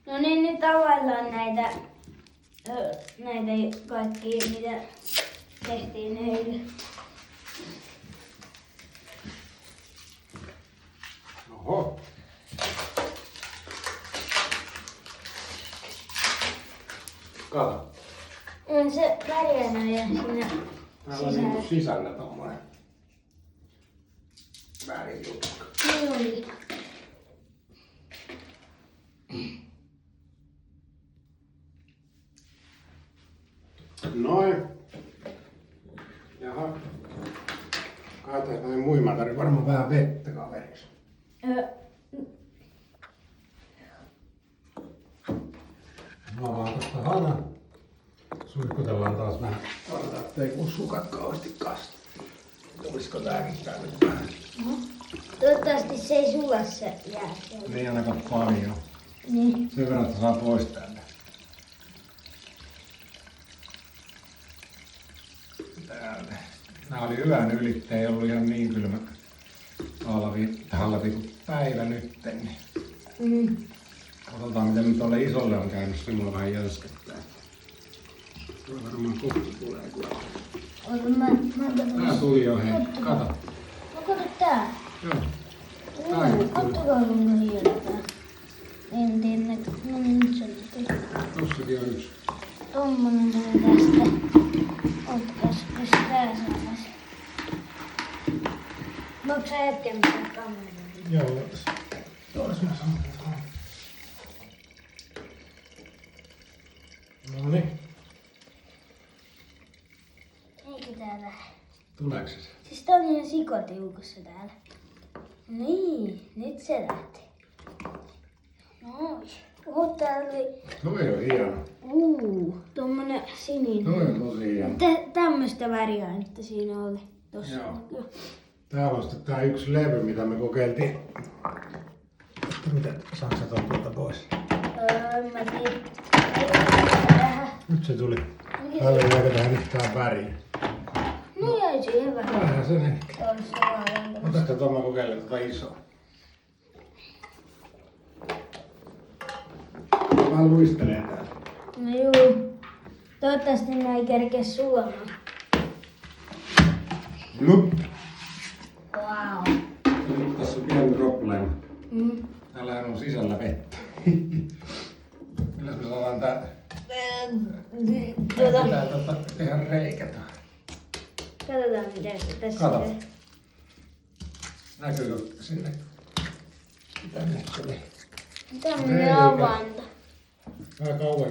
No niin, nyt availlaan näitä kaikkia, mitä tehtiin eilen. Oho. Kato. On se värjänä ja siinä Täällä on niinku sisällä tommonen värijuttu. Niin oli. Noin. Jaha. Kaatais noin muimaan, tarvii varmaan vähän vettä kaveriksi. Mä avaan tosta hanan. Suihkutellaan taas vähän. Odotaan, ettei kun sukat kauheasti kasta. Tulisiko tääkin tänne vähän? Toivottavasti se ei sula se jää. Ei ainakaan paljon. Niin. Sen verran, että saa pois tänne. Täältä. Nää oli yön ylitte, ei ollut ihan niin kylmä talvi kuin päivä nytten. Niin. Katsotaan miten nyt tolle isolle on käynyt, se mulla vähän jöskettää. Tuo varmaan kohta tulee kyllä. Tää tuli jo hei, kato. No kato tää. Joo. Tää tuli. Kattokaa kuinka hieno tää. En tiedä, no nyt se tuli. Tossakin on yksi. Tommonen tuli tästä. Ottakas, jos tää saatais. Voitko sä hetken pitää kameraa? Joo, otas mä sanon. Noniin. Eikö tää lähde? Tuleeko se? Siis tää on ihan sikotiukossa täällä. Niin, nyt se lähti. Noin. Oho, täällä oli... Toi on hieno. Tommonen sininen. Toi on tosi hieno. Tämmöstä väriainetta siinä oli. Tossa. Joo. Täällä on sitten tää yksi levy, mitä me kokeiltiin. Miten saaks sä ton tuolta pois? Mä tiedän. Nyt se tuli. Täällä ei jääkä tähän yhtään väriä. No jäi siihen vähän. Vähän sen ehkä. Tossa vaan. Otas sä tuon mä kokeilen tota isoa. Mä luistelee täällä. No juu. Toivottavasti mä ei kerkeä sulamaan. No. Wow. Nyt tässä on pieni probleema. Täällä on sisällä vettä. Milläs me saadaan tää... Tää tehdä reikä tähän. Katsotaan miten se tässä Kato. käy. Näkyykö sinne? Tänne tuli. Tämmönen avainta. Vähän kauemmas